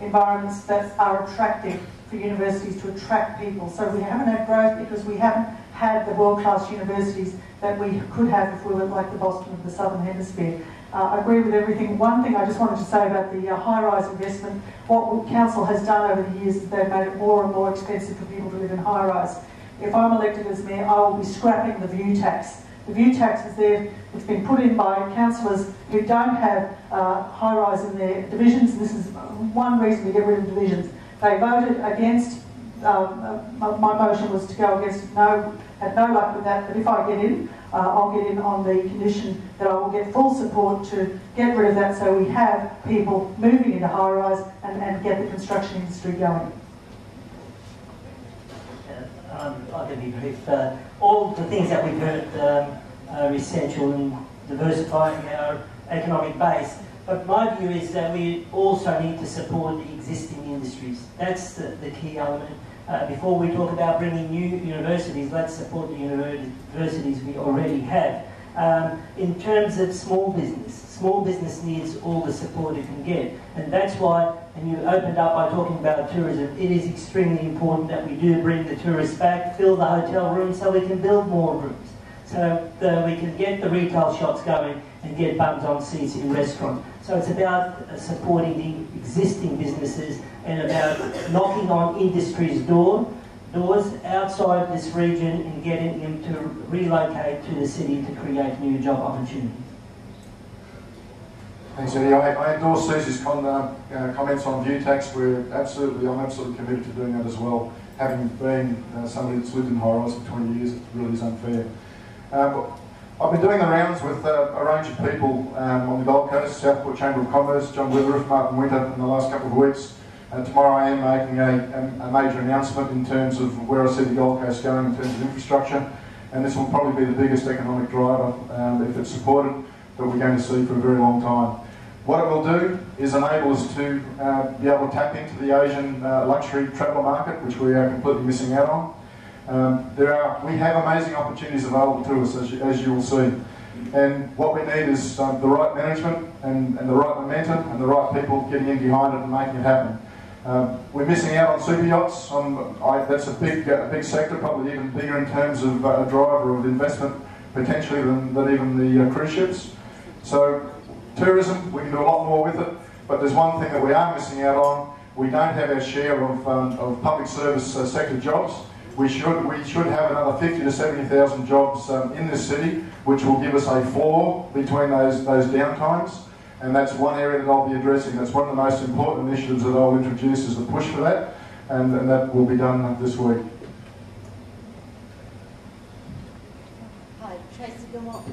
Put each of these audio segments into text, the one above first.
environments that are attractive for universities to attract people. So we haven't had growth because we haven't had the world-class universities that we could have if we were like the Boston of the Southern Hemisphere. I agree with everything. One thing I just wanted to say about the high-rise investment, what Council has done over the years is they've made it more and more expensive for people to live in high-rise. If I'm elected as Mayor, I will be scrapping the view tax. The view tax is there, it's been put in by councillors who don't have high-rise in their divisions. This is one reason to get rid of divisions. They voted against, my motion was to go against it, had no luck with that, but if I get in, I'll get in on the condition that I will get full support to get rid of that so we have people moving into high-rise and get the construction industry going. I can be brief. All the things that we've heard are essential in diversifying our economic base. But my view is that we also need to support the existing industries. That's the key element. Before we talk about bringing new universities, let's support the universities we already have. In terms of small business needs all the support it can get. And that's why, and you opened up by talking about tourism, it is extremely important that we do bring the tourists back, fill the hotel rooms so we can build more rooms. So we can get the retail shops going and get bums on seats in restaurants. So it's about supporting the existing businesses and about knocking on industry's doors outside this region and getting them to relocate to the city to create new job opportunities. Thanks, Eddie. I endorse Susie's comments on view tax. I'm absolutely committed to doing that as well. Having been somebody that's lived in high-rise for 20 years, it really is unfair. I've been doing the rounds with a range of people on the Gold Coast, Southport Chamber of Commerce, John Witheroof, Martin Winter in the last couple of weeks. Tomorrow I am making a major announcement in terms of where I see the Gold Coast going in terms of infrastructure, and this will probably be the biggest economic driver, if it's supported, that we're going to see for a very long time. What it will do is enable us to be able to tap into the Asian luxury traveller market, which we are completely missing out on. We have amazing opportunities available to us, as you will see. And what we need is the right management and the right momentum and the right people getting in behind it and making it happen. We're missing out on super yachts. That's a big sector, probably even bigger in terms of a driver of investment potentially than even the cruise ships. So tourism, we can do a lot more with it, but there's one thing that we are missing out on. We don't have our share of public service sector jobs. We should have another 50 to 70,000 jobs in this city, which will give us a floor between those downtimes. And that's one area that I'll be addressing. That's one of the most important initiatives that I'll introduce, is the push for that, and that will be done this week. Hi, Tracy Gilmore.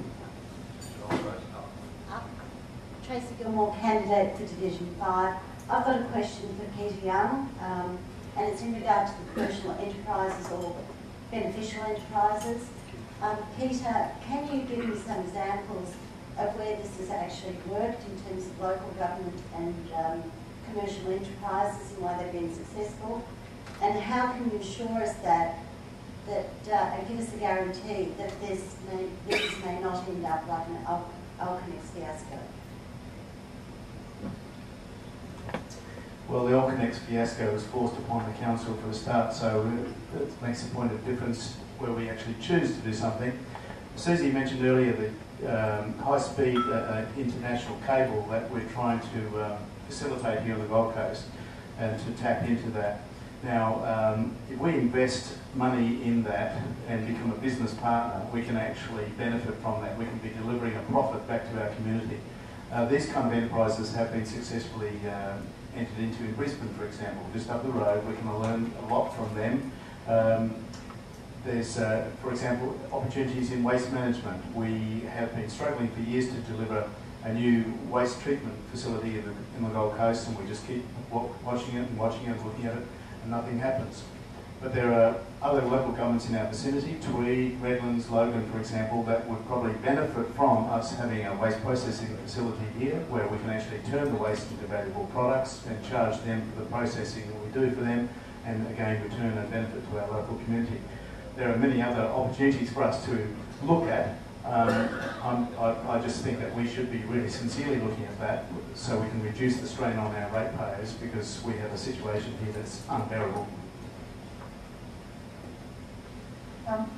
Tracy Gilmore, candidate for Division 5. I've got a question for Peter Young, and it's in regard to the commercial enterprises or beneficial enterprises. Peter, can you give me some examples of where this has actually worked in terms of local government and commercial enterprises and why they've been successful? And how can you assure us that and give us a guarantee that this may not end up like an Alconex fiasco? Well, the Alconex fiasco was forced upon the council for a start, so it makes a point of difference where we actually choose to do something. Susie mentioned earlier the high-speed international cable that we're trying to facilitate here on the Gold Coast and to tap into that. Now, if we invest money in that and become a business partner, we can actually benefit from that. We can be delivering a profit back to our community. These kind of enterprises have been successfully entered into in Brisbane, for example, just up the road. We can learn a lot from them. There's, for example, opportunities in waste management. We have been struggling for years to deliver a new waste treatment facility in the Gold Coast, and we just keep watching it and looking at it, and nothing happens. But there are other local governments in our vicinity, Tweed, Redlands, Logan, for example, that would probably benefit from us having a waste processing facility here, where we can actually turn the waste into valuable products and charge them for the processing that we do for them, and again return a benefit to our local community. There are many other opportunities for us to look at, I just think that we should be really sincerely looking at that so we can reduce the strain on our ratepayers, because we have a situation here that's unbearable.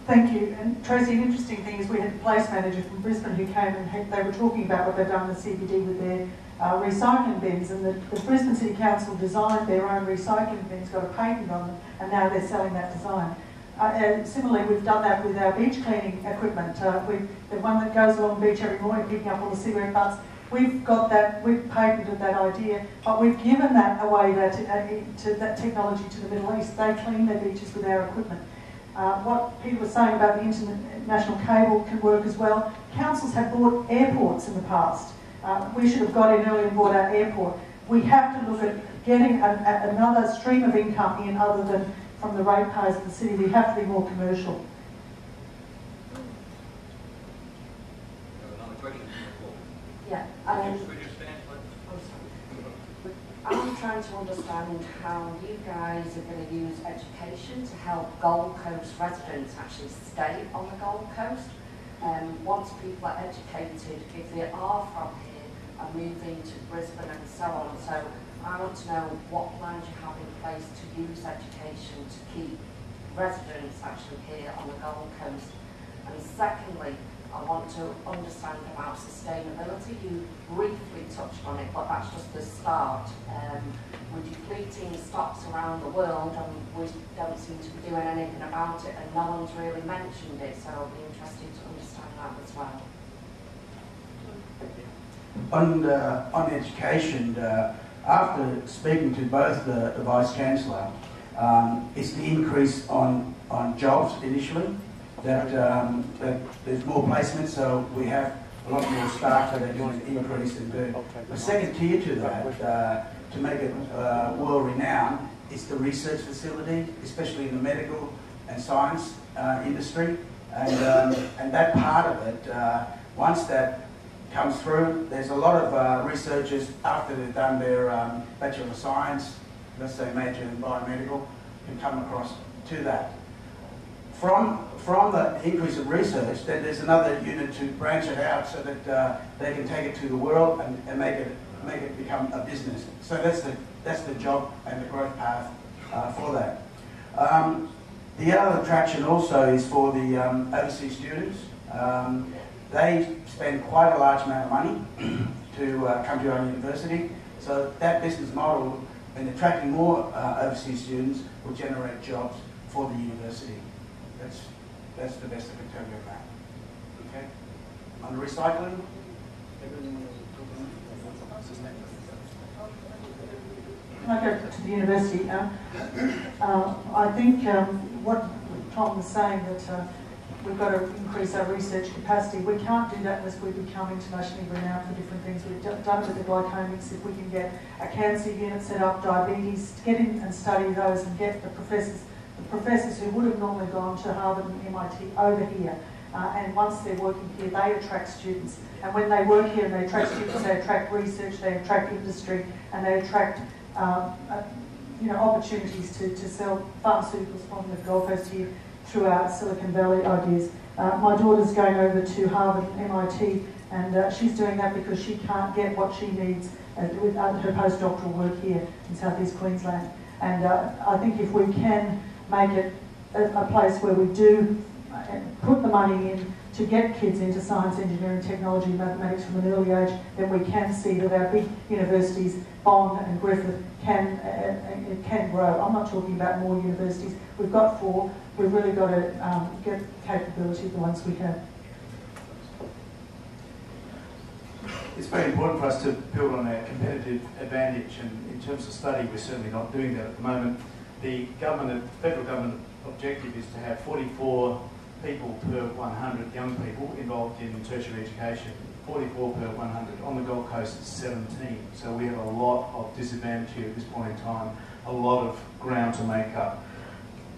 Thank you. And Tracy, an interesting thing is we had a place manager from Brisbane who came and they were talking about what they've done in the CBD with their recycling bins, and the Brisbane City Council designed their own recycling bins, got a patent on them, and now they're selling that design. And similarly, we've done that with our beach cleaning equipment. The one that goes along the beach every morning picking up all the cigarette butts, we've got that, we've patented that idea, but we've given that away to that technology to the Middle East. They clean their beaches with our equipment. What Peter was saying about the international cable can work as well. Councils have bought airports in the past. We should have got in early and bought our airport. We have to look at getting another stream of income in other than from the ratepayers of the city. We have to be more commercial. Another question? Yeah. I'm trying to understand how you guys are going to use education to help Gold Coast residents actually stay on the Gold Coast. Once people are educated, if they are from here, are moving to Brisbane and so on. So I want to know what plans you have in place to use education to keep residents actually here on the Gold Coast. And secondly, I want to understand about sustainability. You briefly touched on it, but that's just the start. We're depleting stocks around the world and we don't seem to be doing anything about it, and no one's really mentioned it, so I'll be interested to understand that as well. On education, after speaking to both the Vice-Chancellor, it's the increase on jobs initially, that there's more placements, so we have a lot more staff that are going to increase in do. The second tier to that, to make it world-renowned, is the research facility, especially in the medical and science industry, and that part of it, once that comes through, there's a lot of researchers, after they've done their Bachelor of Science, let's say major in biomedical, can come across to that. From the increase of research, then there's another unit to branch it out so that they can take it to the world and make it become a business. So that's the job and the growth path for that. The other attraction also is for the overseas students. They spend quite a large amount of money to come to our university. So that business model, and attracting more overseas students, will generate jobs for the university. That's the best I can tell you on that. Okay. On the recycling. Can I go to the university? I think what Tom was saying, that we've got to increase our research capacity. We can't do that unless we become internationally renowned for different things. We've done it with the glycomics. If we can get a cancer unit set up, diabetes, get in and study those and get the professors who would have normally gone to Harvard and MIT over here. And once they're working here, they attract students. And when they work here and they attract students, they attract research, they attract industry, and they attract opportunities to sell pharmaceuticals from the Gold Coast here through our Silicon Valley ideas. My daughter's going over to Harvard and MIT, and she's doing that because she can't get what she needs with her postdoctoral work here in Southeast Queensland. And I think if we can make it a place where we do put the money in to get kids into science, engineering, technology, mathematics from an early age, then we can see that our big universities, Bond and Griffith, can grow. I'm not talking about more universities. We've got 4. We've really got to get capability of the ones we have. It's very important for us to build on our competitive advantage, and in terms of study, we're certainly not doing that at the moment. The federal government objective is to have 44 people per 100 young people involved in tertiary education. 44 per 100. On the Gold Coast, it's 17. So we have a lot of disadvantage here at this point in time, a lot of ground to make up.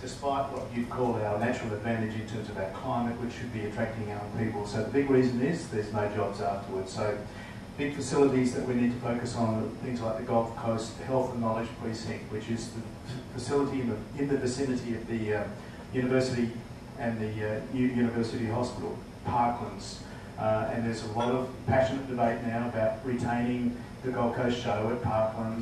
Despite what you'd call our natural advantage in terms of our climate, which should be attracting young people. So the big reason is there's no jobs afterwards. So big facilities that we need to focus on are things like the Gold Coast Health and Knowledge Precinct, which is the facility in the vicinity of the university and the new university hospital. parklands. And there's a lot of passionate debate now about retaining the Gold Coast show at parklands.